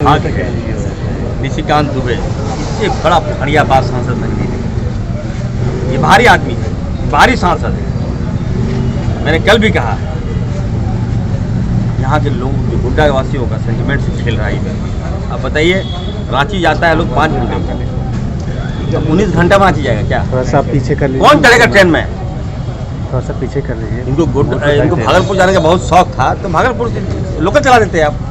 आज निशिकांत दुबे ये बड़ा बढ़िया बात सांसद बन गई। ये भारी आदमी है, भारी सांसद है। मैंने कल भी कहा है, यहाँ के लोग जो गुड्डा वासियों का सेंटिमेंट से खेल रहा है। अब बताइए, रांची जाता है लोग 5 घंटे में, तो 19 घंटा में रांची जाएगा क्या? थोड़ा सा पीछे कर लीजिए। कौन चढ़ेगा ट्रेन में? थोड़ा सा पीछे कर लीजिए। इनको भागलपुर जाने का बहुत शौक था, तो भागलपुर से लोकल चला देते हैं आप।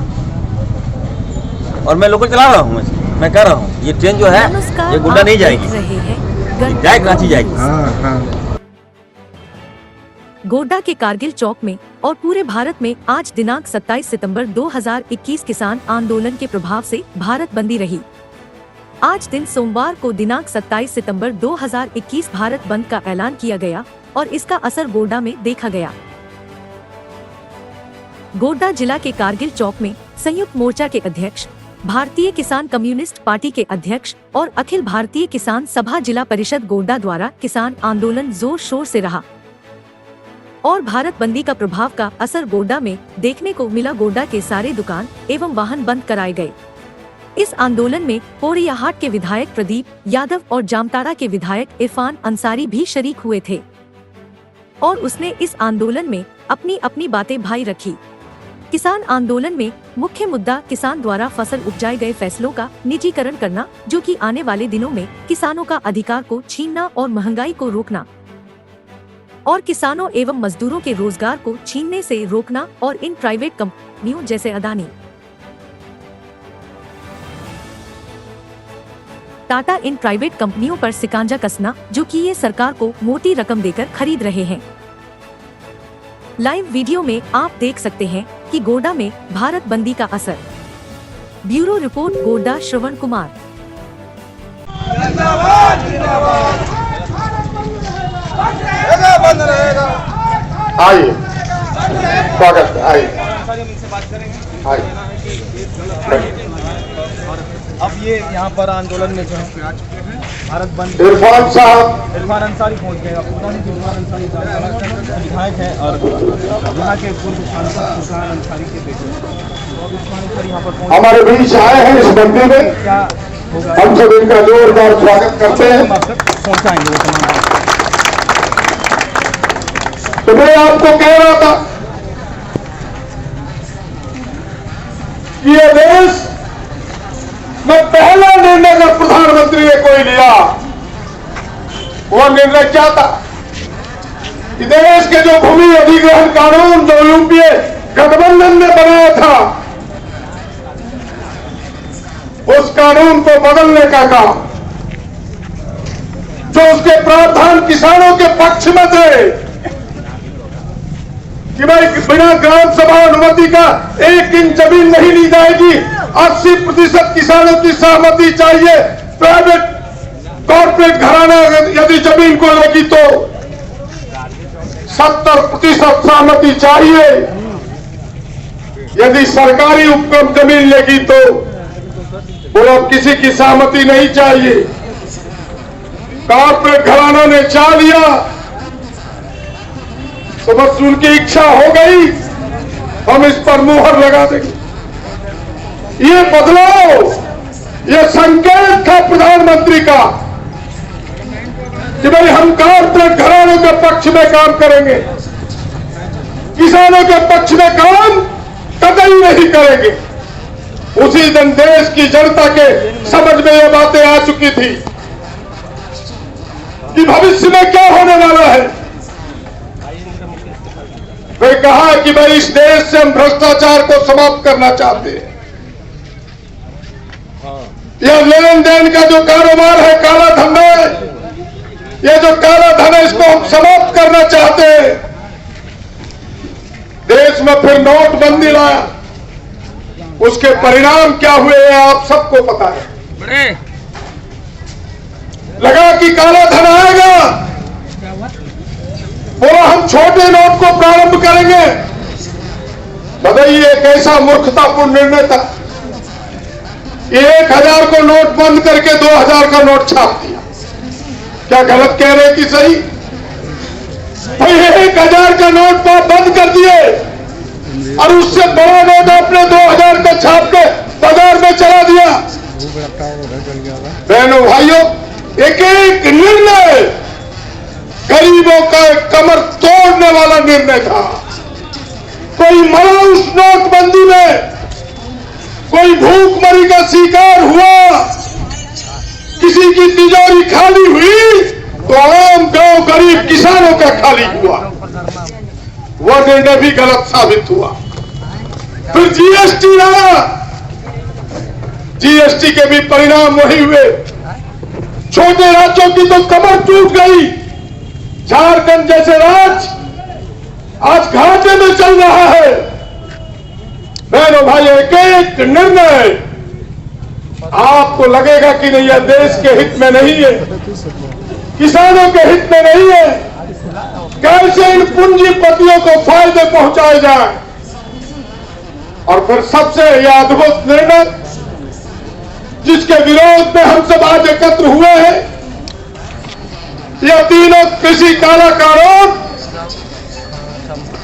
और मैं लोकल चला रहा हूँ, मैं कह रहा हूँ ये ट्रेन जो है ये गुड्डा नहीं जाएगी, जाएगी रांची जाएगी। गोड्डा के कारगिल चौक में और पूरे भारत में आज दिनांक 27 सितंबर 2021 किसान आंदोलन के प्रभाव से भारत बंदी रही। आज दिन सोमवार को दिनांक 27 सितंबर 2021 भारत बंद का ऐलान किया गया और इसका असर गोड्डा में देखा गया। गोड्डा जिला के कारगिल चौक में संयुक्त मोर्चा के अध्यक्ष, भारतीय किसान कम्युनिस्ट पार्टी के अध्यक्ष और अखिल भारतीय किसान सभा जिला परिषद गोड्डा द्वारा किसान आंदोलन जोर शोर से रहा और भारत बंदी का प्रभाव का असर गोड्डा में देखने को मिला। गोड्डा के सारे दुकान एवं वाहन बंद कराए गए। इस आंदोलन में पोड़ियाहाट के विधायक प्रदीप यादव और जामताड़ा के विधायक इरफान अंसारी भी शरीक हुए थे और उसने इस आंदोलन में अपनी अपनी बातें भाई रखी। किसान आंदोलन में मुख्य मुद्दा किसान द्वारा फसल उपजाए गए फैसलों का निजीकरण करना, जो कि आने वाले दिनों में किसानों का अधिकार को छीनना और महंगाई को रोकना और किसानों एवं मजदूरों के रोजगार को छीनने से रोकना और इन प्राइवेट कंपनियों जैसे अदानी, टाटा इन प्राइवेट कंपनियों पर शिकंजा कसना, जो कि ये सरकार को मोटी रकम देकर खरीद रहे हैं। लाइव वीडियो में आप देख सकते हैं कि गोड्डा में भारत बंदी का असर। Bureau report, Godda, Shravan Kumar. बंद रहेगा। आइए, स्वागत है, आइए। अब ये यहाँ पर आंदोलन में जो है भारत बंद, इरफान साहब, इरफान अंसारी पहुँच गए। इरफान अंसारी विधायक है और यहाँ के पूर्व सांसद इरफान अंसारी के बेटे, तो इरफान अंसारी यहाँ पर हमारे बीच आए हैं इस बंदी में। क्या होगा, हम सब इनका जोरदार स्वागत करते हैं। पहुँचाएंगे वो तमाम। तो मैं आपको कह रहा था कि ये देश में पहला निर्णय अगर प्रधानमंत्री ने कोई लिया, वो निर्णय क्या था कि देश के जो भूमि अधिग्रहण कानून जो यूपीए गठबंधन ने बनाया था, उस कानून को बदलने का काम, जो उसके प्रावधान किसानों के पक्ष में थे कि भाई बिना ग्राम सभा अनुमति का 1 इंच जमीन नहीं ली जाएगी, 80% किसानों की सहमति चाहिए, प्राइवेट कॉर्पोरेट घराना यदि जमीन को लेगी तो 70% सहमति चाहिए, यदि सरकारी उपक्रम जमीन लेगी तो बोलो किसी की सहमति नहीं चाहिए। कॉर्पोरेट घरानों ने चाह लिया तो बस उनकी इच्छा हो गई, हम इस पर मुहर लगा देंगे। ये बदलाव, ये संकेत था प्रधानमंत्री का कि भाई हम कॉर्पोरेट घरानों के पक्ष में काम करेंगे, किसानों के पक्ष में काम कतई नहीं करेंगे। उसी दिन देश की जनता के समझ में ये बातें आ चुकी थी कि भविष्य में क्या होने वाला है। वे कहा कि भाई इस देश से हम भ्रष्टाचार को समाप्त करना चाहते हैं। यह लेन देन का जो कारोबार है, काला धन है, ये जो काला धन है, इसको हम समाप्त करना चाहते हैं। देश में फिर नोटबंदी लाया, उसके परिणाम क्या हुए हैं आप सबको पता है। लगा कि काला धन आएगा, बोला हम छोटे नोट को प्रारंभ करेंगे। बताइए एक ऐसा मूर्खतापूर्ण निर्णय था। 1000 को नोट बंद करके 2000 का नोट छाप दिया। क्या गलत कह रहे कि सही? भाई 1000 का नोट बंद कर दिए और उससे बड़ा नोट अपने 2000 का छाप के बाजार में चला दिया। बहनों भाइयों, एक एक निर्णय गरीबों का कमर तोड़ने वाला निर्णय था। कोई मरा उस नोटबंदी में, कोई भूखमरी का शिकार हुआ, किसी की तिजोरी खाली हुई तो आम गांव गरीब किसानों का खाली हुआ। वह निर्णय भी गलत साबित हुआ। फिर जीएसटी लाया, जीएसटी के भी परिणाम वही हुए। छोटे राज्यों की तो कमर टूट गई। झारखंड जैसे राज्य आज घाटे में चल रहा है। बहनों भाई, एक एक निर्णय आपको लगेगा कि नहीं, यह देश के हित में नहीं है, किसानों के हित में नहीं है। कैसे इन पूंजीपतियों को फायदे पहुंचाए जाए। और फिर सबसे यह अद्भुत निर्णय जिसके विरोध में हम सब आज एकत्र हुए हैं, यह तीनों कृषि काला कानून,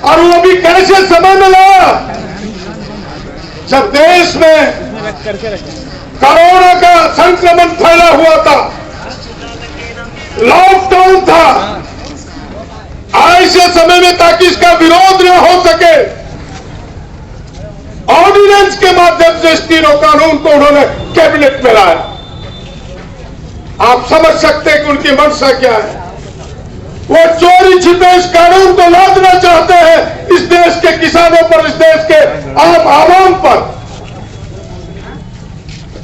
और वो भी कैसे समय में लाया जब देश में कोरोना का संक्रमण फैला हुआ था, लॉकडाउन था। ऐसे समय में ताकि इसका विरोध न हो सके, ऑर्डिनेंस के माध्यम से इस तीनों कानून को उन्होंने कैबिनेट में लाया। आप समझ सकते हैं कि उनकी मंशा क्या है। वो चोरी छिपे इस कानून को लादना चाहते हैं इस देश के किसानों पर, इस देश के आम आवाम पर।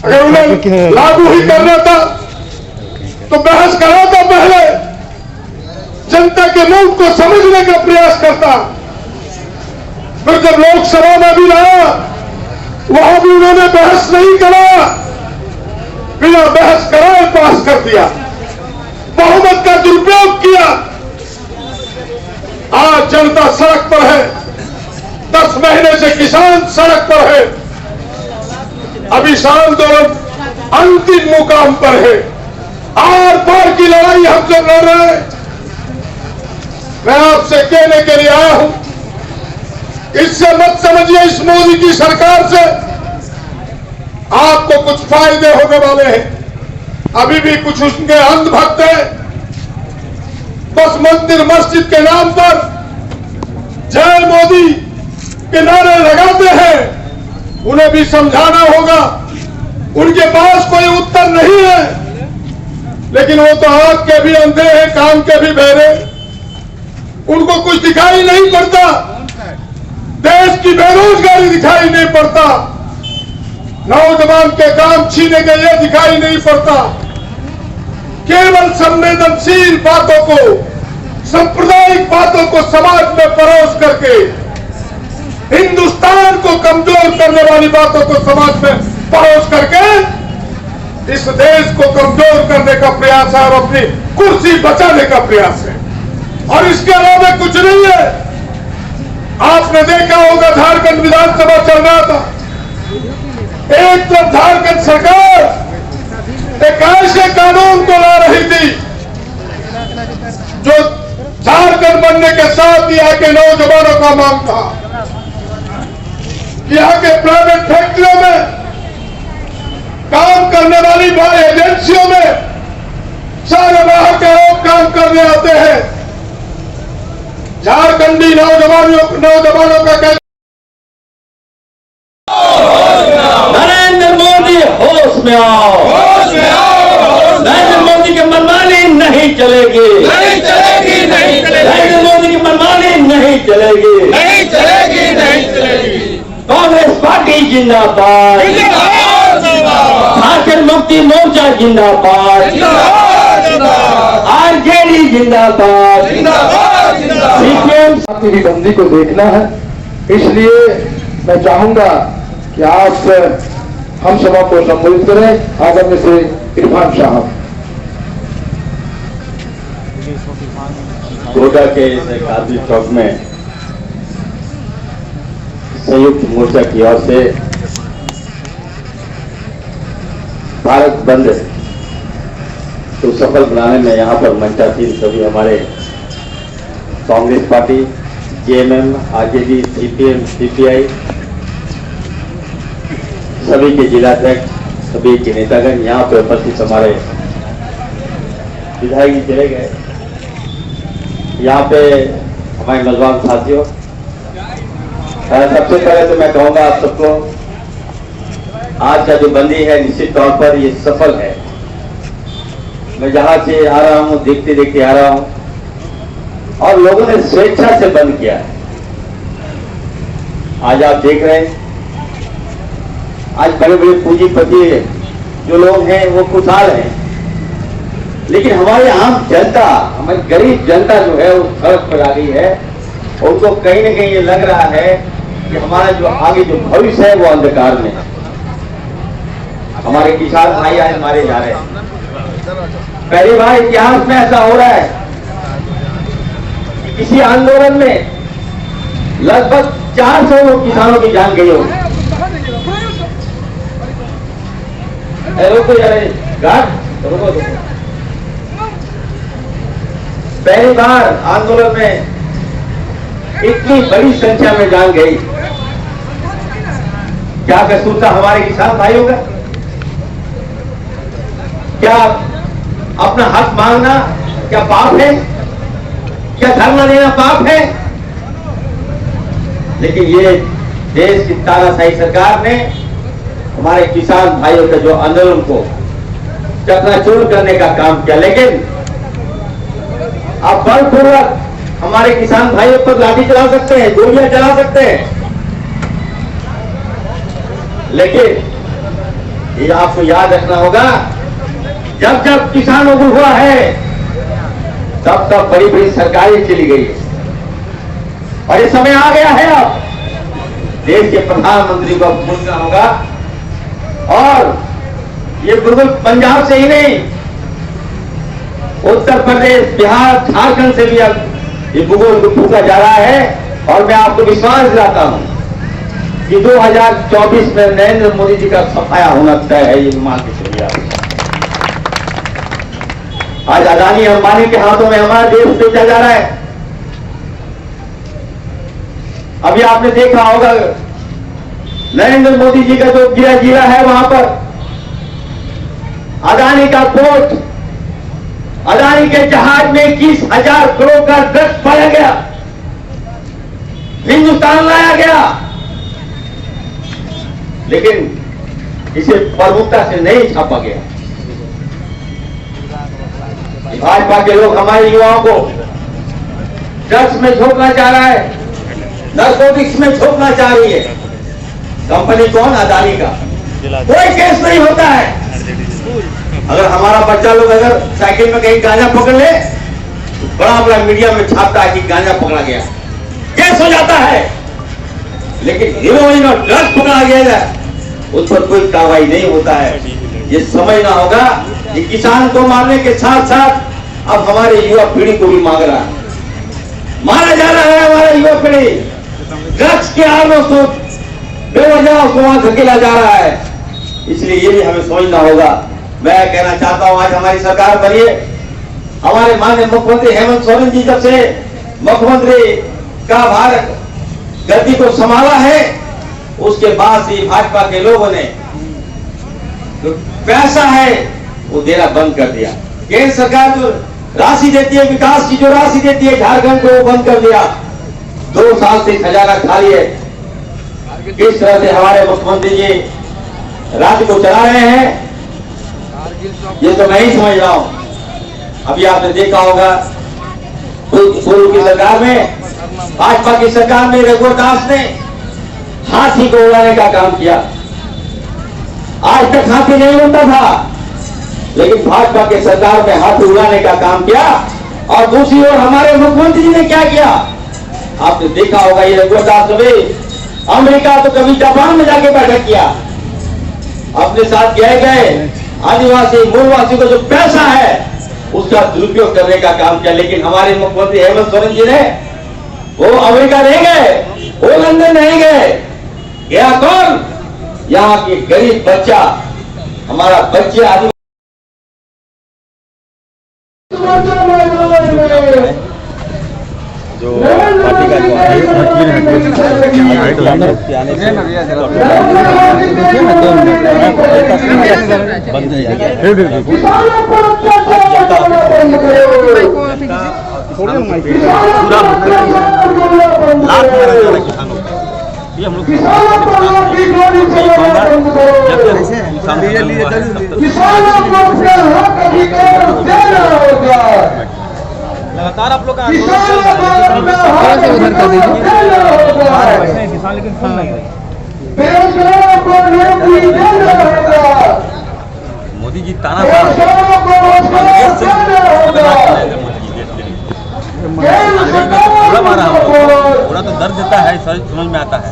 अगर उन्हें लागू ही करना था तो बहस करा था, पहले जनता के मूड को समझने का प्रयास करता। फिर जब लोकसभा में भी लाया, वहां भी उन्होंने बहस नहीं कराया, बिना बहस कराए पास कर दिया, बहुमत का दुरुपयोग किया। आज जनता सड़क पर है, 10 महीने से किसान सड़क पर है। अभी आंदोलन अंतिम मुकाम पर है। आर पार की लड़ाई हम सब लड़ रहे हैं। मैं आपसे कहने के लिए आया हूं, इससे मत समझिए इस मोदी की सरकार से आपको कुछ फायदे होने वाले हैं। अभी भी कुछ उसके अंधभक्त हैं, बस मंदिर मस्जिद के नाम पर जय मोदी के नारे लगाते हैं। उन्हें भी समझाना होगा, उनके पास कोई उत्तर नहीं है, लेकिन वो तो आंख के भी अंधे हैं, कान के भी बहरे। उनको कुछ दिखाई नहीं पड़ता, देश की बेरोजगारी दिखाई नहीं पड़ता, नौजवान के काम छीने के लिए दिखाई नहीं पड़ता। केवल संवेदनशील बातों को, सांप्रदायिक बातों को समाज में परोस करके, हिंदुस्तान को कमजोर करने वाली बातों को समाज में परोस करके इस देश को कमजोर करने का प्रयास है और अपनी कुर्सी बचाने का प्रयास है, और इसके अलावा कुछ नहीं है। आपने देखा होगा झारखंड विधानसभा चल रहा था, एक तरफ झारखंड सरकार एक ऐसे कानून को ला रही थी जो झारखंड बनने के साथ यहाँ के नौजवानों का मांग था। यहाँ के प्राइवेट फैक्ट्रियों में काम करने वाली एजेंसियों में सारे बाहर के लोग काम करने आते हैं। झारखंडी नौजवानों का कहना, नरेंद्र मोदी होश में आओ, होश में आओ। नरेंद्र मोदी की मनमानी नहीं चलेगी, नहीं चलेगी, नहीं चलेगी। नरेंद्र मोदी की मनमानी नहीं चलेगी, नहीं चलेगी, नहीं चलेगी। कांग्रेस पार्टी जिंदाबाद, झारखंड मुक्ति मोर्चा जिंदाबाद, आरजेडी जिंदाबाद, सीपीएम। की बंदी को देखना है, इसलिए मैं चाहूंगा कि आप हम सभा को संबोधित करें। आदरणीय श्री इरफान साहब। गोड्डा के गांधी चौक में संयुक्त मोर्चा की ओर से भारत बंद को सफल बनाने में यहाँ पर मंचासीन सभी हमारे Congress party, JMM, RJD, CPM, CPI सभी के जिलाध्यक्ष, सभी के नेतागण यहाँ पे उपस्थित, हमारे विधायक जी चले गए, यहाँ पे हमारे नौजवान साथियों, सबसे पहले तो मैं कहूँगा आप सबको, आज का जो बंदी है निश्चित तौर पर ये सफल है। मैं जहाँ से आ रहा हूँ, देखते देखते आ रहा हूँ और लोगों ने स्वेच्छा से बंद किया है। आज आप देख रहे हैं, आज बड़े बड़े पूंजीपति जो लोग हैं वो खुशहाल हैं, लेकिन हमारी आम जनता, हमारी गरीब जनता जो है वो सड़क पर आ गई है और उनको कहीं ना कहीं ये लग रहा है कि हमारा जो आगे जो भविष्य है वो अंधकार में है। हमारे किसान भाई आज मारे जा रहे हैं। पहली बार इतिहास में ऐसा हो रहा है कि किसी आंदोलन में लगभग 400 किसानों की जान गई होगी। रोको यार, रोको। पहली बार आंदोलन में इतनी बड़ी संख्या में जान गई। क्या कसूर था हमारे किसान भाइयों का? क्या अपना हक मांगना क्या पाप है? क्या धरना देना पाप है? लेकिन ये देश की तानाशाही सरकार ने हमारे किसान भाइयों के जो आंदोलन को चकनाचूर करने का काम किया, लेकिन आप बलपूर्वक हमारे किसान भाइयों पर लाठी चला सकते हैं, गोलियां चला सकते हैं, लेकिन ये आपको याद रखना होगा, जब जब किसानों को हुआ है तब तब बड़ी बड़ी सरकारें चली गई है और ये समय आ गया है अब देश के प्रधानमंत्री को भूलना होगा। और ये बिल्कुल पंजाब से ही नहीं, उत्तर प्रदेश, बिहार, झारखंड से भी अब ये भूगोल को फूका जा रहा है। और मैं आपको विश्वास दिलाता हूं कि 2024 में नरेंद्र मोदी जी का सफाया होना तय है। ये मान के चलिए आप। आज अदानी अंबानी के हाथों में हमारा देश बेचा जा रहा है। अभी आपने देखा होगा नरेंद्र मोदी जी का जो गिरा जीरा है वहां पर अदानी का पोर्ट, अदानी के जहाज में 21,000 करोड़ का ड्रग्स पाया गया, हिंदुस्तान लाया गया, लेकिन इसे प्रमुखता से नहीं छापा गया। भाजपा के लोग हमारे युवाओं को ड्रग्स में झोंकना चाह रहा है, नारकोटिक्स में झोंकना चाह रही है। कंपनी कौन? अदानी का। कोई केस नहीं होता है। अगर हमारा बच्चा लोग अगर साइकिल में कहीं गांजा पकड़ ले तो बड़ा बड़ा मीडिया में छापता है कि गांजा पकड़ा गया, केस हो जाता है। लेकिन हीरोइन और ड्रग्स पकड़ा गया है उस पर कोई कार्रवाई नहीं होता है। ये समझना होगा कि किसान को मारने के साथ साथ अब हमारे युवा पीढ़ी को भी मांग रहा है, मारा जा रहा है। हमारा युवा पीढ़ी ड्रग्स के आरोप से बेवजह उसको वहां धकेला जा रहा है। इसलिए ये भी हमें समझना होगा। मैं कहना चाहता हूं आज हमारी सरकार बनी है, हमारे माननीय मुख्यमंत्री हेमंत सोरेन जी जब से मुख्यमंत्री का भारत गद्दी को संभाला है उसके बाद से भाजपा के लोगों ने जो पैसा है वो देना बंद कर दिया। केंद्र सरकार जो राशि देती है, विकास की जो राशि देती है झारखंड को, वो बंद कर दिया। 2 साल से खजाना खाली है। किस तरह से हमारे मुख्यमंत्री जी राज्य को चला रहे हैं ये तो मैं ही समझ रहा हूं। अभी आपने देखा होगा पूर्व की सरकार में, भाजपा की सरकार में रघुवर दास ने हाथी को उड़ाने का काम किया। आज तक हाथी नहीं उड़ता था, लेकिन भाजपा के सरकार में हाथी उड़ाने का काम किया। और दूसरी ओर हमारे मुख्यमंत्री जी ने क्या किया आपने देखा होगा। ये रघुवर दास अमेरिका तो कभी जापान में जाके बैठक किया, अपने साथ गए आदिवासी मूलवासी को जो पैसा है उसका दुरुपयोग करने का काम किया। लेकिन हमारे मुख्यमंत्री हेमंत सोरेन जी ने वो अमेरिका नहीं गए, वो लंदन नहीं गए, गया कौन? यहाँ के गरीब बच्चा, हमारा बच्चे आदिवासी जो पार्टी का जो आने से बंद है किसानों ये हम लोग लगातार आप लोग का आंदोलन किसान लेकिन सुन नहीं रहे। मोदी जी ताना थोड़ा मारा थोड़ा तो दर्द देता है, समझ में आता है।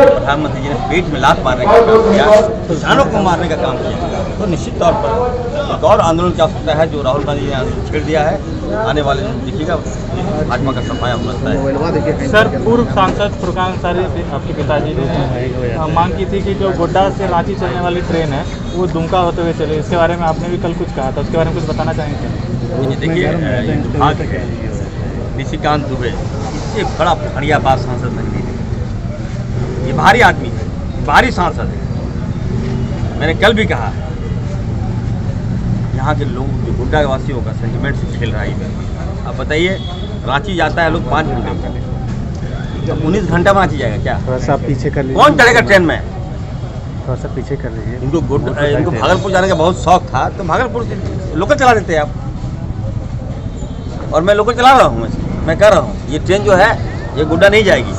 प्रधानमंत्री जी ने पेट में लात मारने का काम किया, किसानों को मारने का काम किया, तो निश्चित तौर पर एक और आंदोलन क्या सकता है जो राहुल गांधी ने छेड़ दिया है। आने वाले दिन देखिएगा भाजपा का सफाया हो सकता है। सर, पूर्व सांसद फुरकान अंसारी आपके पिताजी ने मांग की थी कि जो गोड्डा से रांची चलने वाली ट्रेन है वो दुमका होते हुए चले। इसके बारे में आपने भी कल कुछ कहा था, उसके बारे में कुछ बताना चाहेंगे? देखिए, विभाग है निशिकांत दुबे, इससे बड़ा बढ़िया बात सांसद नहीं दी। ये भारी आदमी है, भारी सांसद है। मैंने कल भी कहा है, यहाँ के लोग जो गुड्डा वासियों का सेंटिमेंट से खेल रहा है। अब बताइए, रांची जाता है लोग 5 घंटे में, तो 19 घंटा में रांची जाएगा क्या? थोड़ा सा पीछे कर लीजिए। कौन चढ़ेगा ट्रेन में? थोड़ा सा पीछे कर लीजिए। इनको भागलपुर जाने का बहुत शौक था, तो भागलपुर से लोकल चला देते हैं आप। और मैं लोकल चला रहा हूँ, मैं कह रहा हूँ ये ट्रेन जो है ये गुड्डा नहीं जाएगी,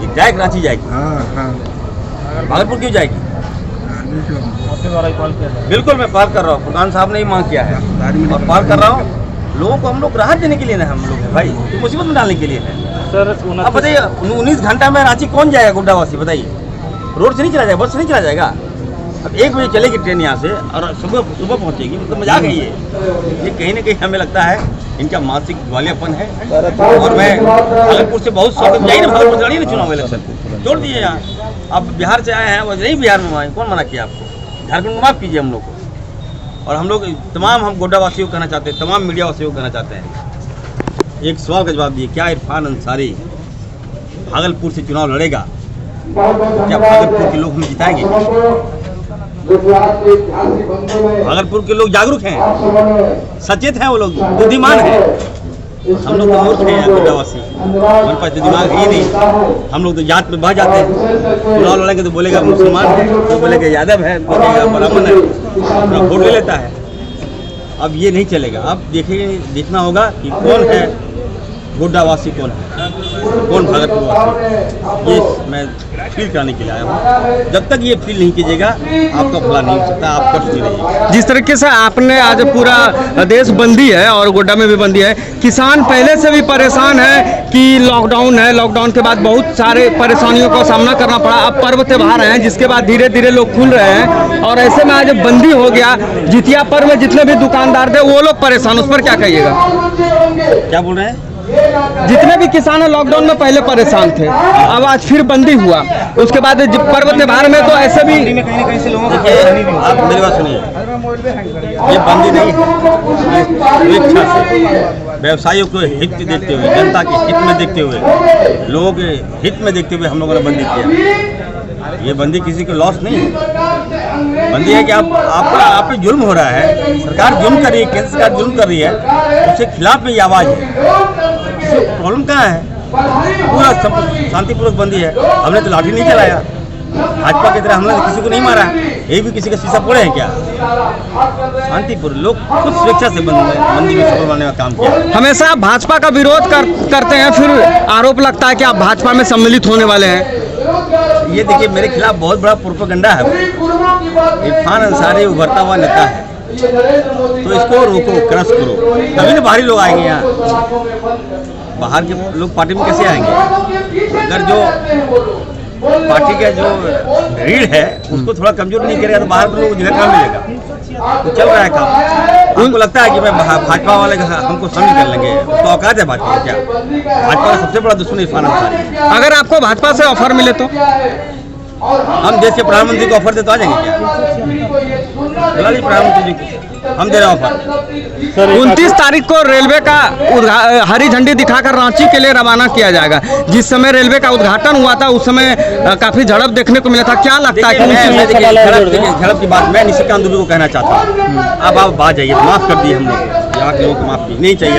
ये डायरेक्ट रांची जाएगी। भागलपुर क्यों जाएगी? बिल्कुल मैं पार कर रहा हूँ, फुरकान साहब ने ही मांग किया है और पार कर रहा हूँ। लोगों को हम लोग राहत देने के लिए ना, हम लोग है भाई, मुसीबत में डालने के लिए है। सर, अब बताइए 19 घंटा में रांची कौन जाएगा गुड्डावासी? बताइए, रोड से नहीं चला जाएगा, बस से नहीं चला जाएगा। अब 1 बजे चलेगी ट्रेन यहाँ से और सुबह पहुँचेगी, मतलब मजाक है ये कहीं ना कहीं हमें लगता है इनका मानसिक दिवालियापन है। और मैं भागलपुर से बहुत शौक जाइए ना, भागलपुर से लड़िए ना चुनाव इलेक्शन, जोड़ दीजिए यहाँ। आप बिहार से आए हैं, वो नहीं बिहार में आए, कौन मना किया आपको? झारखंड में माफ़ कीजिए हम लोग को। और हम लोग तमाम हम गोड्डा वासियों को कहना चाहते हैं, तमाम मीडिया वासियों को कहना चाहते हैं, एक सवाल का जवाब दिए, क्या इरफान अंसारी भागलपुर से चुनाव लड़ेगा? क्या भागलपुर के लोग हम जिताएंगे? भागलपुर के लोग जागरूक हैं, सचेत हैं, वो लोग बुद्धिमान हैं। हम लोग तो मूर्ख हैं गोड्डावासी, हमारे पास तो दिमाग ही नहीं। हम लोग तो जात में बह जाते हैं, चुनाव लड़ेंगे तो बोलेगा मुसलमान है, तो बोलेगा यादव है, बोलेगा ब्राह्मण है, अपना वोट ले लेता है। अब ये नहीं चलेगा। अब देखना होगा कि कौन है गोड्डावासी, कौन है, कौन भागलपुर वासी। ये मैं फील कराने के लिए आया हूँ। जब तक ये फील नहीं कीजिएगा आपका भला नहीं हो सकता, आप कष्ट नहीं रहिएगा। जिस तरीके से आपने आज पूरा देश बंदी है और गोड्डा में भी बंदी है, किसान पहले से भी परेशान है कि लॉकडाउन है, लॉकडाउन के बाद बहुत सारे परेशानियों का सामना करना पड़ा। अब पर्व त्योहार हैं जिसके बाद धीरे धीरे लोग खुल रहे हैं, और ऐसे में आज बंदी हो गया, जितिया पर्व में जितने भी दुकानदार थे वो लोग परेशान, उस पर क्या कहिएगा? क्या बोल रहे हैं? जितने भी किसान लॉकडाउन में पहले परेशान थे, अब आज फिर बंदी हुआ, उसके बाद पर्व त्योहार में तो ऐसे भी देखिए, आप मेरी बात सुनिए, ये बंदी नहीं है, स्वेच्छा से व्यवसायियों को हित देखते हुए, जनता के हित में देखते हुए, लोगों के हित में देखते हुए हम लोगों ने बंदी किया। ये बंदी किसी को लॉस नहीं है, बंदी है कि आप पे जुल्म हो रहा है, सरकार जुल्म कर रही है, केंद्र सरकार जुल्म कर रही है, उसके खिलाफ में ये आवाज़ है। प्रॉब्लम कहाँ है? पूरा शांतिपूर्वक बंदी है। हमने तो लाठी नहीं चलाया, भाजपा की तरह हमने तो किसी को नहीं मारा, एक भी किसी का शीशा फोड़े हैं क्या? शांतिपूर्वक लोग खुद स्वेच्छा से बंदी में सफल बनाने का काम किया। हमेशा आप भाजपा का विरोध करते हैं, फिर आरोप लगता है कि आप भाजपा में सम्मिलित होने वाले हैं। ये देखिए, मेरे खिलाफ बहुत बड़ा प्रोपेगेंडा है। इरफान अंसारी उभरता हुआ नेता है, तो इसको रोको, क्रश करो, तभी ना बाहरी लोग आएंगे यहाँ। बाहर के लोग पार्टी में कैसे आएंगे? अगर जो पार्टी का जो रीढ़ है उसको थोड़ा कमजोर नहीं करेगा तो बाहर के लोग जगह कहाँ मिलेगा? तो चल रहा है काम। उनको लगता है कि मैं भाजपा वाले हमको शामिल कर लेंगे, तो औकात है भाजपा क्या? भाजपा का सबसे बड़ा दुश्मन इरफान अंसारी है। अगर आपको भाजपा से ऑफर मिले तो हम देश के प्रधानमंत्री को ऑफर दे तो आ जाएंगे क्या? चला ली प्रधानमंत्री जी को, हम दे रहे हैं ऑफर। 29 तारीख को रेलवे का हरी झंडी दिखाकर रांची के लिए रवाना किया जाएगा। जिस समय रेलवे का उद्घाटन हुआ था उस समय काफी झड़प देखने को मिला था। क्या लगता है कि झड़प की बात मैं निशिकांत दुबे को कहना चाहता हूँ, अब आप बात जाइए, माफ कर दिए हम लोग, यहाँ के लोगों को माफ नहीं चाहिए।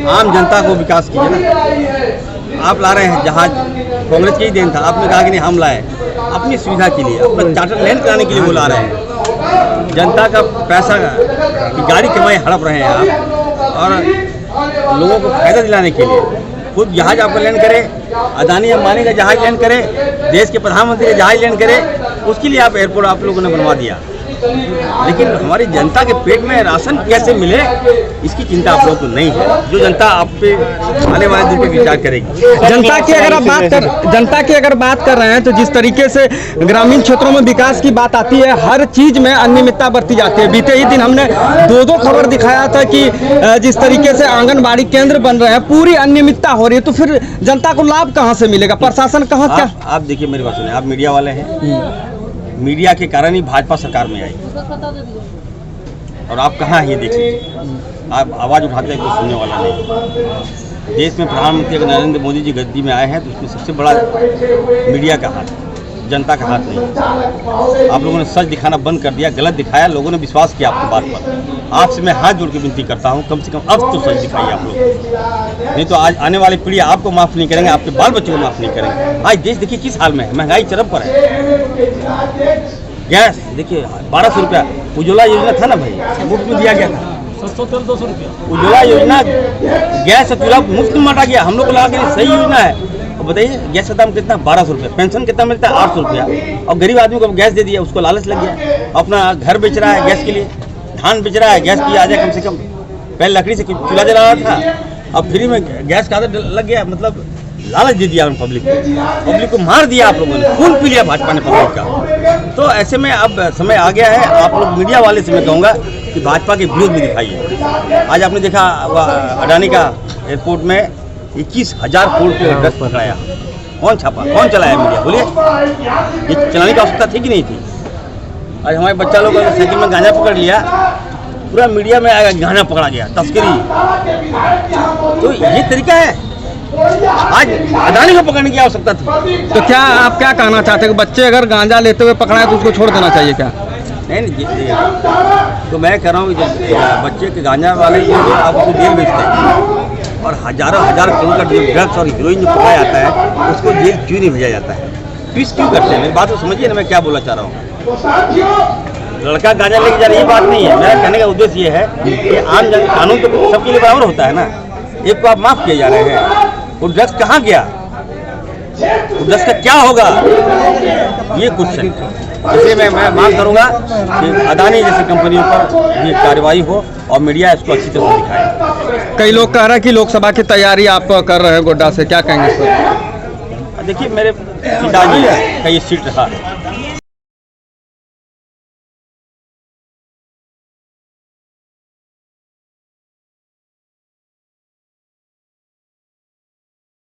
आम जनता को विकास कीजिए ना। आप ला रहे हैं जहाज, कांग्रेस की ही देन था। आपने कहा कि नहीं हम लाए, अपनी सुविधा के लिए, अपना चार्टर लैंड कराने के लिए वो ला रहे हैं। जनता का पैसा की गाड़ी कमाई हड़प रहे हैं आप, और लोगों को फायदा दिलाने के लिए खुद जहाज आपका लैंड करे, अदानी अंबानी का जहाज लैंड करे, देश के प्रधानमंत्री का जहाज लैंड करे, उसके लिए आप एयरपोर्ट आप लोगों ने बनवा दिया। लेकिन हमारी जनता के पेट में राशन कैसे मिले इसकी चिंता आप लोगों को नहीं है, जो जनता आप पे आने वाले दिन पे विचार करेगी। जनता की अगर बात कर रहे हैं तो जिस तरीके से ग्रामीण क्षेत्रों में विकास की बात आती है, हर चीज में अनियमितता बरती जाती है। बीते ही दिन हमने दो खबर दिखाया था कि जिस तरीके से आंगनबाड़ी केंद्र बन रहे हैं, पूरी अनियमितता हो रही है। तो फिर जनता को लाभ कहाँ से मिलेगा? प्रशासन कहाँ क्या? आप देखिए मेरी बात सुनिए, आप मीडिया वाले हैं, मीडिया के कारण ही भाजपा सरकार में आई, और आप कहाँ हैं ये देखिए, आप आवाज़ उठाते हैं, कोई सुनने वाला नहीं। देश में प्रधानमंत्री अगर नरेंद्र मोदी जी गद्दी में आए हैं तो उसमें सबसे बड़ा मीडिया का हाथ, जनता का हाथ नहीं। आप लोगों ने सच दिखाना बंद कर दिया, गलत दिखाया, लोगों ने विश्वास किया आपकी बात पर। आपसे मैं हाथ जोड़ के विनती करता हूँ, कम से कम अब तो सच दिखाइए आप लोग, नहीं तो आज आने वाली पीढ़ी आपको माफ़ नहीं करेंगे, आपके बाल बच्चों को माफ़ नहीं करेंगे। आज देश देखिए किस हाल में है, महंगाई चरम पर है। गैस देखिए 1200 रुपया, उज्ज्वला योजना था ना भाई, मुफ्त में दिया गया था। 200 रुपया उज्ज्वला योजना, गैस और चूल्हा मुफ्त में बांटा गया, हम लोग को लगा कि सही योजना है। बताइए गैस का दाम कितना, 1200 रुपया, पेंशन कितना मिलता है 800 रुपया, और गरीब आदमी को गैस दे दिया, उसको लालच लग गया, अपना घर बेच रहा है गैस के लिए, धान बेच रहा है गैस की आ जाए कम से कम। पहले लकड़ी से चूल्हा जला रहा था, अब फ्री में गैस का आदत लग गया, मतलब लालच दे दिया पब्लिक को मार दिया आप लोगों ने, खून पी लिया भाजपा ने पब्लिक का। तो ऐसे में अब समय आ गया है, आप लोग मीडिया वाले से मैं कहूँगा कि भाजपा के विरोध में दिखाइए। आज आपने देखा अडानी का एयरपोर्ट में 21,000 करोड़ के ड्रग्स पकड़ाया, कौन छापा, कौन चलाया मीडिया, बोलिए? ये चलाने की आवश्यकता थी कि नहीं थी? आज हमारे बच्चा लोग साइकिल में गांजा पकड़ लिया, पूरा मीडिया में आएगा गांजा पकड़ा गया, तस्करी। तो ये तरीका है, आज अडानी को पकड़ने की आवश्यकता थी। तो क्या आप क्या कहना चाहते हैं कि बच्चे अगर गांजा लेते हुए पकड़ाए तो उसको छोड़ देना चाहिए क्या? नहीं, तो मैं कह रहा हूँ कि बच्चे के गांजा वाले जो आप उसको जेल भेजते हैं, और हजारों हजार करोड़ का जो ड्रग्स और हीरोइन जो पकड़ा जाता है उसको जेल क्यों नहीं भेजा जाता है? ट्विस क्यों करते हैं? मेरी बात तो समझिए ना, मैं क्या बोलना चाह रहा हूँ। लड़का गांजा लेके जा रहा है ये बात नहीं है, मेरा कहने का उद्देश्य ये है कि आम कानून तो सबके लिए बराबर होता है ना। एक को आप माफ किए जा रहे हैं, वो ड्रग्स कहाँ गया, वो ड्रग्स का क्या होगा, ये क्वेश्चन। इसलिए मैं मांग करूंगा कि अडानी जैसी कंपनियों पर ये कार्रवाई हो और मीडिया इसको अच्छी तरह दिखाए। कई लोग कह रहे हैं कि लोकसभा की तैयारी आप कर रहे हैं गोड्डा से, क्या कहेंगे सर? देखिए मेरे पिताजी का ये सीट रहा है,